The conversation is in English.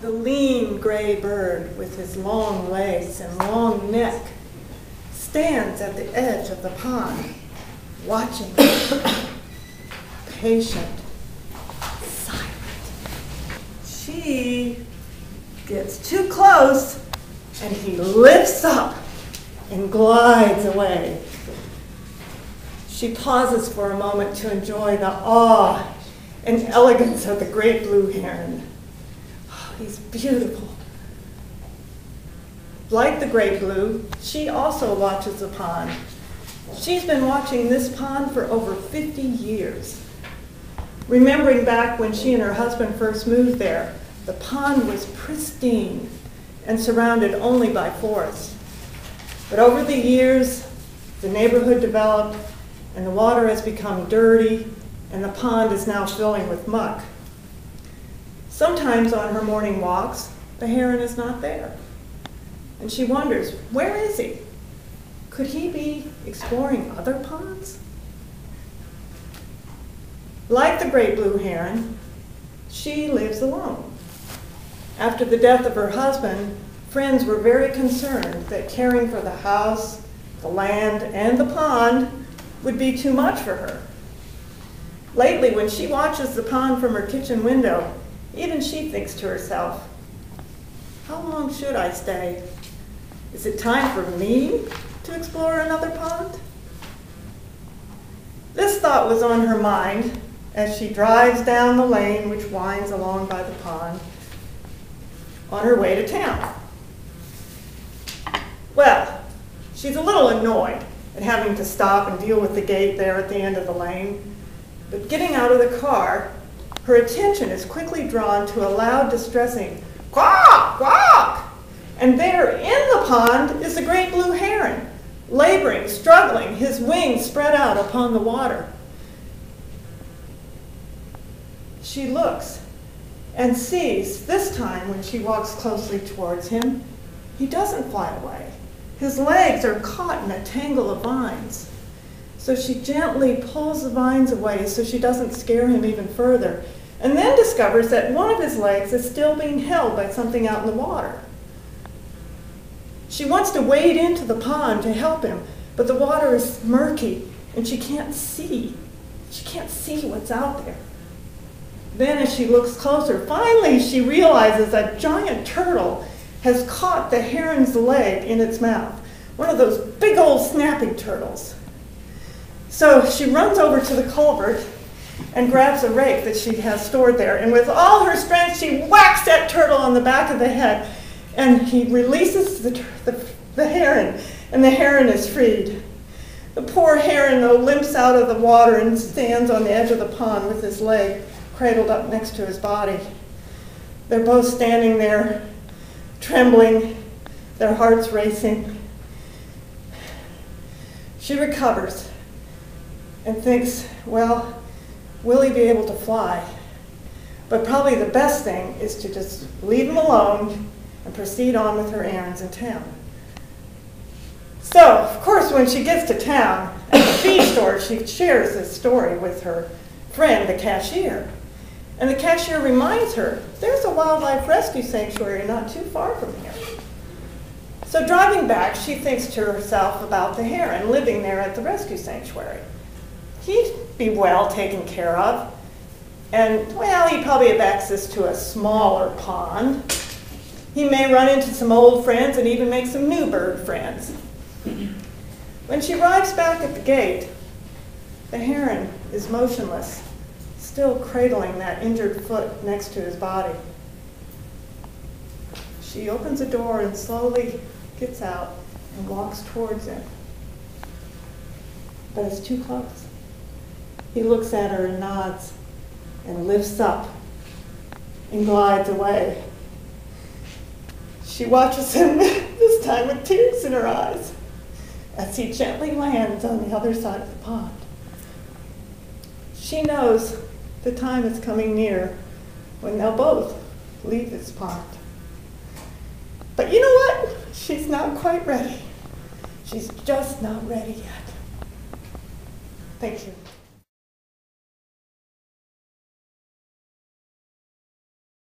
The lean gray bird with his long legs and long neck stands at the edge of the pond, watching, patient, silent. She gets too close and he lifts up and glides away. She pauses for a moment to enjoy the awe and elegance of the great blue heron. Oh, he's beautiful. Like the great blue, she also watches the pond. She's been watching this pond for over 50 years. Remembering back when she and her husband first moved there, the pond was pristine and surrounded only by forest. But over the years, the neighborhood developed and the water has become dirty and the pond is now filling with muck. Sometimes on her morning walks, the heron is not there. And she wonders, where is he? Could he be exploring other ponds? Like the great blue heron, she lives alone. After the death of her husband, friends were very concerned that caring for the house, the land, and the pond would be too much for her. Lately, when she watches the pond from her kitchen window, even she thinks to herself, how long should I stay? Is it time for me to explore another pond? This thought was on her mind as she drives down the lane which winds along by the pond on her way to town. Well, she's a little annoyed at having to stop and deal with the gate there at the end of the lane, but getting out of the car, her attention is quickly drawn to a loud, distressing quack, quack. And there in the pond is the great blue heron, laboring, struggling, his wings spread out upon the water. She looks and sees, this time when she walks closely towards him, he doesn't fly away. His legs are caught in a tangle of vines. So she gently pulls the vines away so she doesn't scare him even further, and then discovers that one of his legs is still being held by something out in the water. She wants to wade into the pond to help him, but the water is murky and she can't see. She can't see what's out there. Then as she looks closer, finally she realizes a giant turtle has caught the heron's leg in its mouth, one of those big old snapping turtles. So she runs over to the culvert and grabs a rake that she has stored there, and with all her strength she whacks that turtle on the back of the head, and he releases the heron, and the heron is freed. The poor heron, though, limps out of the water and stands on the edge of the pond with his leg cradled up next to his body. They're both standing there, trembling, their hearts racing. She recovers and thinks, well, will he be able to fly? But probably the best thing is to just leave him alone and proceed on with her errands in town. So, of course, when she gets to town, at the feed store, she shares this story with her friend, the cashier. And the cashier reminds her, there's a wildlife rescue sanctuary not too far from here. So driving back, she thinks to herself about the heron living there at the rescue sanctuary. He'd be well taken care of. And, well, he'd probably have access to a smaller pond. He may run into some old friends and even make some new bird friends. When she arrives back at the gate, the heron is motionless, still cradling that injured foot next to his body. She opens the door and slowly gets out and walks towards him. But it's too close. He looks at her and nods and lifts up and glides away. She watches him, this time with tears in her eyes, as he gently lands on the other side of the pond. She knows the time is coming near when they'll both leave this pond. But you know what? She's not quite ready. She's just not ready yet. Thank you.